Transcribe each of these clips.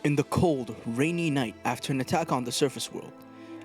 In the cold, rainy night after an attack on the surface world,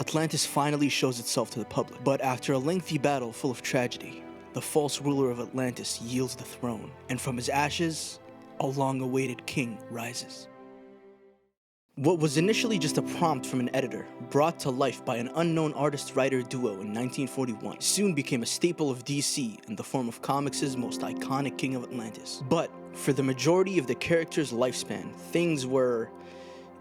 Atlantis finally shows itself to the public. But after a lengthy battle full of tragedy, the false ruler of Atlantis yields the throne, and from his ashes, a long-awaited king rises. What was initially just a prompt from an editor, brought to life by an unknown artist-writer duo in 1941, soon became a staple of DC in the form of comics' most iconic King of Atlantis. But for the majority of the character's lifespan, things were...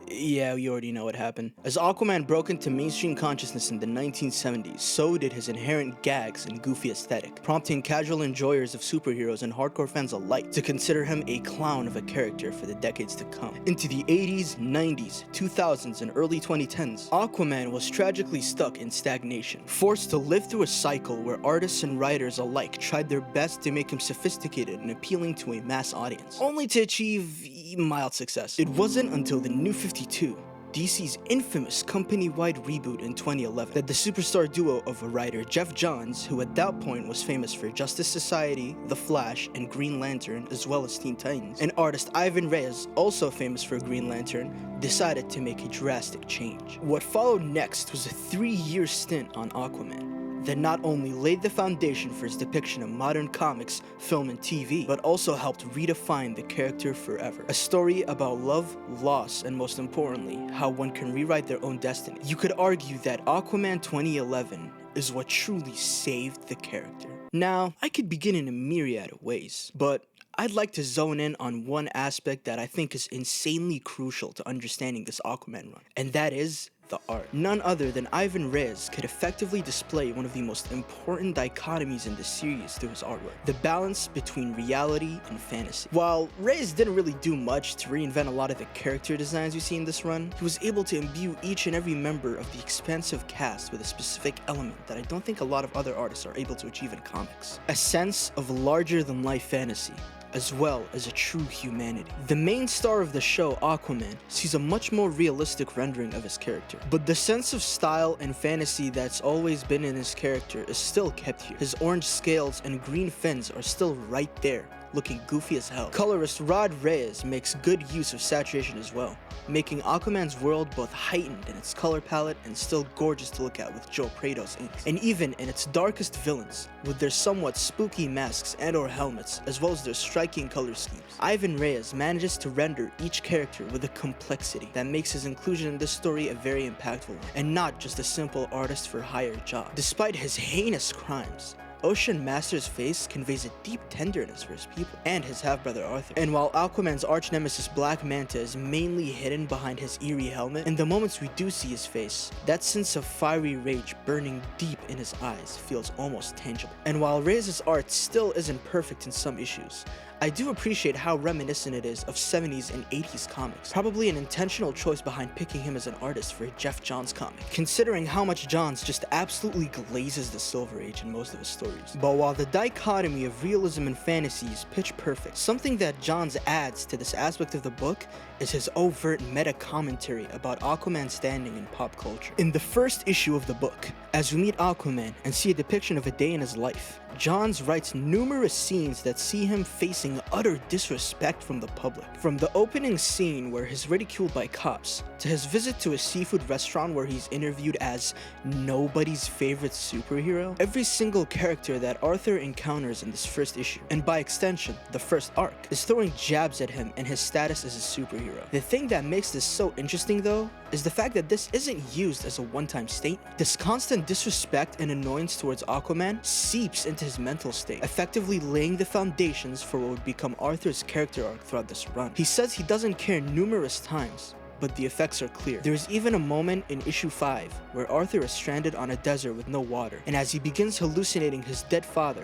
yeah, you already know what happened. As Aquaman broke into mainstream consciousness in the 1970s, so did his inherent gags and goofy aesthetic, prompting casual enjoyers of superheroes and hardcore fans alike to consider him a clown of a character for the decades to come. Into the 80s, 90s, 2000s, and early 2010s, Aquaman was tragically stuck in stagnation, forced to live through a cycle where artists and writers alike tried their best to make him sophisticated and appealing to a mass audience, only to achieve mild success. It wasn't until the New 52, DC's infamous company-wide reboot in 2011, that the superstar duo of a writer, Jeff Johns, who at that point was famous for Justice Society, The Flash, and Green Lantern, as well as Teen Titans, and artist Ivan Reyes, also famous for Green Lantern, decided to make a drastic change. What followed next was a 3-year stint on Aquaman that not only laid the foundation for his depiction of modern comics, film, and TV, but also helped redefine the character forever. A story about love, loss, and most importantly, how one can rewrite their own destiny. You could argue that Aquaman 2011 is what truly saved the character. Now, I could begin in a myriad of ways, but I'd like to zone in on one aspect that I think is insanely crucial to understanding this Aquaman run, and that is the art. None other than Ivan Reyes could effectively display one of the most important dichotomies in the series through his artwork: the balance between reality and fantasy. While Reyes didn't really do much to reinvent a lot of the character designs we see in this run, he was able to imbue each and every member of the expansive cast with a specific element that I don't think a lot of other artists are able to achieve in comics: a sense of larger-than-life fantasy, as well as a true humanity. The main star of the show, Aquaman, sees a much more realistic rendering of his character, but the sense of style and fantasy that's always been in his character is still kept here. His orange scales and green fins are still right there, looking goofy as hell. Colorist Rod Reyes makes good use of saturation as well, making Aquaman's world both heightened in its color palette and still gorgeous to look at with Joe Prado's inks. And even in its darkest villains, with their somewhat spooky masks and or helmets, as well as their striking color schemes, Ivan Reyes manages to render each character with a complexity that makes his inclusion in this story a very impactful one, and not just a simple artist for hire job. Despite his heinous crimes, Ocean Master's face conveys a deep tenderness for his people and his half-brother Arthur. And while Aquaman's arch-nemesis Black Manta is mainly hidden behind his eerie helmet, in the moments we do see his face, that sense of fiery rage burning deep in his eyes feels almost tangible. And while Reyes' art still isn't perfect in some issues, I do appreciate how reminiscent it is of 70s and 80s comics, probably an intentional choice behind picking him as an artist for a Jeff Johns comic, considering how much Johns just absolutely glazes the Silver Age in most of his stories. But while the dichotomy of realism and fantasy is pitch perfect, something that Johns adds to this aspect of the book is his overt meta-commentary about Aquaman's standing in pop culture. In the first issue of the book, as we meet Aquaman and see a depiction of a day in his life, Johns writes numerous scenes that see him facing utter disrespect from the public. From the opening scene where he's ridiculed by cops, to his visit to a seafood restaurant where he's interviewed as nobody's favorite superhero, every single character that Arthur encounters in this first issue, and by extension, the first arc, is throwing jabs at him and his status as a superhero. The thing that makes this so interesting though, is the fact that this isn't used as a one-time statement. This constant disrespect and annoyance towards Aquaman seeps into his mental state, effectively laying the foundations for what would become Arthur's character arc throughout this run. He says he doesn't care numerous times, but the effects are clear. There is even a moment in issue 5 where Arthur is stranded on a desert with no water, and as he begins hallucinating his dead father,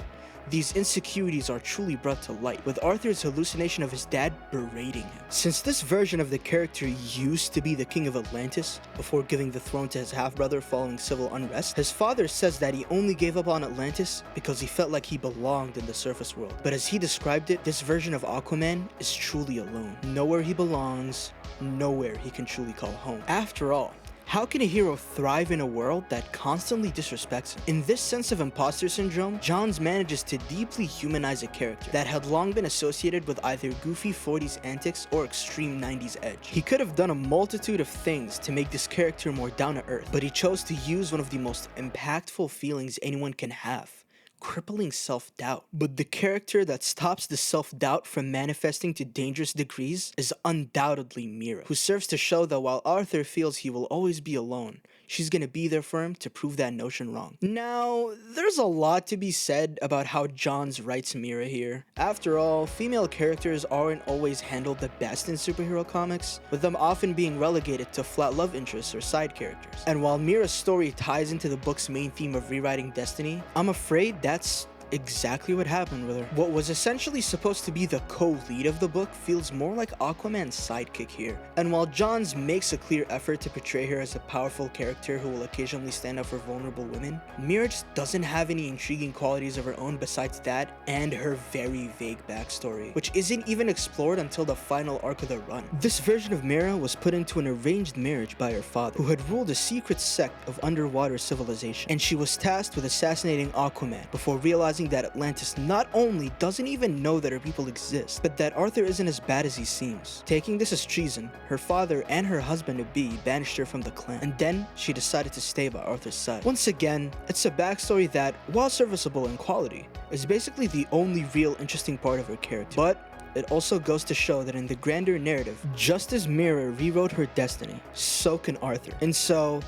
these insecurities are truly brought to light, with Arthur's hallucination of his dad berating him. Since this version of the character used to be the King of Atlantis before giving the throne to his half-brother following civil unrest, his father says that he only gave up on Atlantis because he felt like he belonged in the surface world. But as he described it, this version of Aquaman is truly alone. Nowhere he belongs, nowhere he can truly call home. After all, How can a hero thrive in a world that constantly disrespects him? In this sense of imposter syndrome, Johns manages to deeply humanize a character that had long been associated with either goofy 40s antics or extreme 90s edge. He could have done a multitude of things to make this character more down to earth, but he chose to use one of the most impactful feelings anyone can have: crippling self-doubt. But the character that stops the self-doubt from manifesting to dangerous degrees is undoubtedly Mira, who serves to show that while Arthur feels he will always be alone, she's gonna be there for him to prove that notion wrong. Now, there's a lot to be said about how Johns writes Mira here. After all, female characters aren't always handled the best in superhero comics, with them often being relegated to flat love interests or side characters. And while Mira's story ties into the book's main theme of rewriting destiny, I'm afraid that's exactly what happened with her. What was essentially supposed to be the co-lead of the book feels more like Aquaman's sidekick here. And while Johns makes a clear effort to portray her as a powerful character who will occasionally stand up for vulnerable women, Mira just doesn't have any intriguing qualities of her own besides that and her very vague backstory, which isn't even explored until the final arc of the run. This version of Mira was put into an arranged marriage by her father, who had ruled a secret sect of underwater civilization, and she was tasked with assassinating Aquaman before realizing that Atlantis not only doesn't even know that her people exist, but that Arthur isn't as bad as he seems. Taking this as treason, her father and her husband-to-be banished her from the clan, and then she decided to stay by Arthur's side. Once again, it's a backstory that, while serviceable in quality, is basically the only real interesting part of her character. But it also goes to show that in the grander narrative, just as Mira rewrote her destiny, so can Arthur. And so,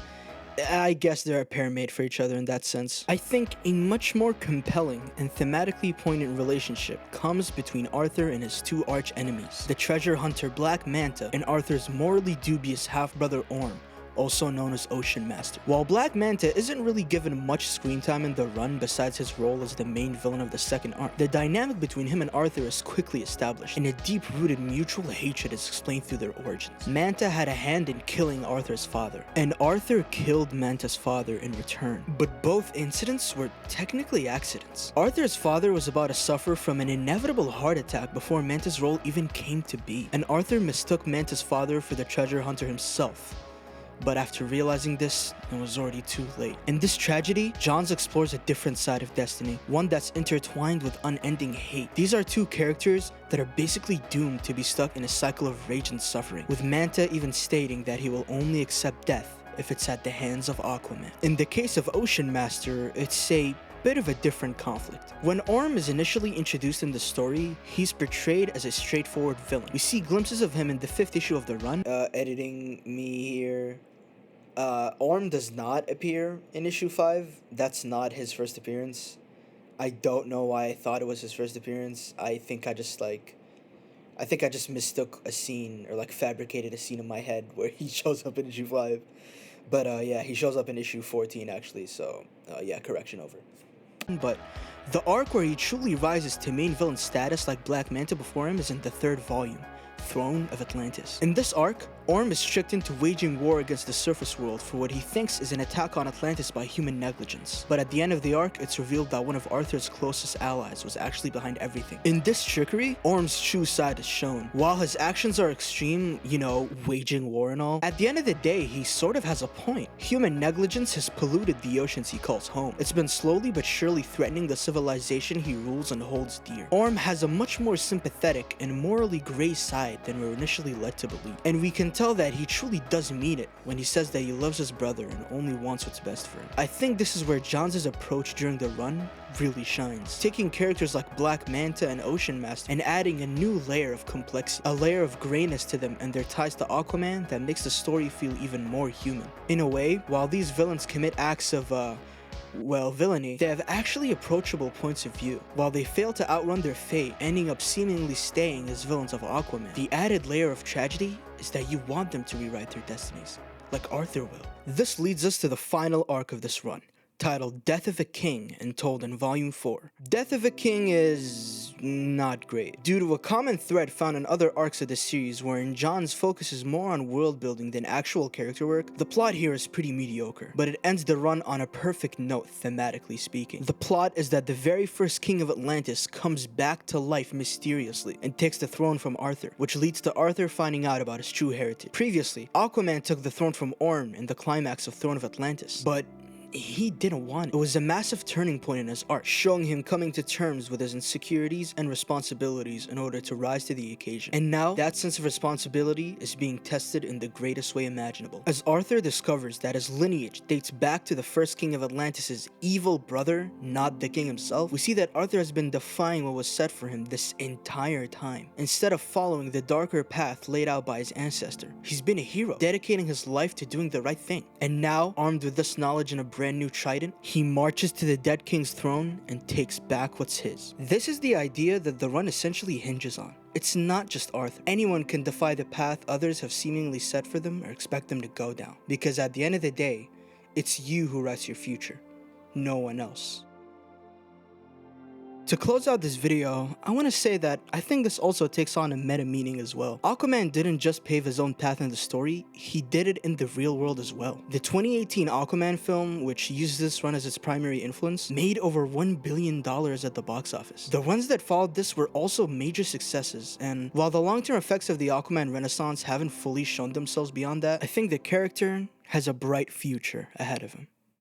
I guess they're a pair made for each other in that sense. I think a much more compelling and thematically poignant relationship comes between Arthur and his two arch enemies, the treasure hunter Black Manta and Arthur's morally dubious half-brother Orm, also known as Ocean Master. While Black Manta isn't really given much screen time in the run besides his role as the main villain of the second arc, the dynamic between him and Arthur is quickly established, and a deep-rooted mutual hatred is explained through their origins. Manta had a hand in killing Arthur's father, and Arthur killed Manta's father in return, but both incidents were technically accidents. Arthur's father was about to suffer from an inevitable heart attack before Manta's role even came to be, and Arthur mistook Manta's father for the treasure hunter himself. But after realizing this, it was already too late. In this tragedy, Johns explores a different side of destiny, one that's intertwined with unending hate. These are two characters that are basically doomed to be stuck in a cycle of rage and suffering, with Manta even stating that he will only accept death if it's at the hands of Aquaman. In the case of Ocean Master, it's a bit of a different conflict. When Orm is initially introduced in the story, he's portrayed as a straightforward villain. We see glimpses of him in the 5th issue of the run. Editing me here. Orm does not appear in issue 5. That's not his first appearance. I don't know why I thought it was his first appearance. I think I just mistook a scene, or like fabricated a scene in my head where he shows up in issue 5. But yeah, he shows up in issue 14 actually, so yeah, correction over. But the arc where he truly rises to main villain status like Black Manta before him is in the 3rd volume, Throne of Atlantis. In this arc, Orm is tricked into waging war against the surface world for what he thinks is an attack on Atlantis by human negligence. But at the end of the arc, it's revealed that one of Arthur's closest allies was actually behind everything. In this trickery, Orm's true side is shown. While his actions are extreme, you know, waging war and all, at the end of the day, he sort of has a point. Human negligence has polluted the oceans he calls home. It's been slowly but surely threatening the civilization he rules and holds dear. Orm has a much more sympathetic and morally gray side than we're initially led to believe. And we can tell that he truly does mean it when he says that he loves his brother and only wants what's best for him. I think this is where Johns' approach during the run really shines, taking characters like Black Manta and Ocean Master and adding a new layer of complexity, a layer of grayness to them and their ties to Aquaman that makes the story feel even more human. In a way, while these villains commit acts of villainy, they have actually approachable points of view. While they fail to outrun their fate, ending up seemingly staying as villains of Aquaman, the added layer of tragedy is that you want them to rewrite their destinies, like Arthur will. This leads us to the final arc of this run, titled Death of a King and told in Volume 4. Death of a King is not great, due to a common thread found in other arcs of the series wherein John's focus is more on world building than actual character work. The plot here is pretty mediocre, but it ends the run on a perfect note thematically speaking. The plot is that the very first king of Atlantis comes back to life mysteriously and takes the throne from Arthur, which leads to Arthur finding out about his true heritage. Previously, Aquaman took the throne from Orm in the climax of Throne of Atlantis, but he didn't want it. It was a massive turning point in his arc, showing him coming to terms with his insecurities and responsibilities in order to rise to the occasion. And now, that sense of responsibility is being tested in the greatest way imaginable. As Arthur discovers that his lineage dates back to the first king of Atlantis' evil brother, not the king himself, we see that Arthur has been defying what was set for him this entire time. Instead of following the darker path laid out by his ancestor, he's been a hero, dedicating his life to doing the right thing. And now, armed with this knowledge and a brand new trident, he marches to the dead king's throne and takes back what's his. This is the idea that the run essentially hinges on. It's not just Arthur. Anyone can defy the path others have seemingly set for them or expect them to go down. Because at the end of the day, it's you who writes your future, no one else. To close out this video, I want to say that I think this also takes on a meta meaning as well. Aquaman didn't just pave his own path in the story, he did it in the real world as well. The 2018 Aquaman film, which uses this run as its primary influence, made over $1 billion at the box office. The runs that followed this were also major successes, and while the long-term effects of the Aquaman renaissance haven't fully shown themselves beyond that, I think the character has a bright future ahead of him.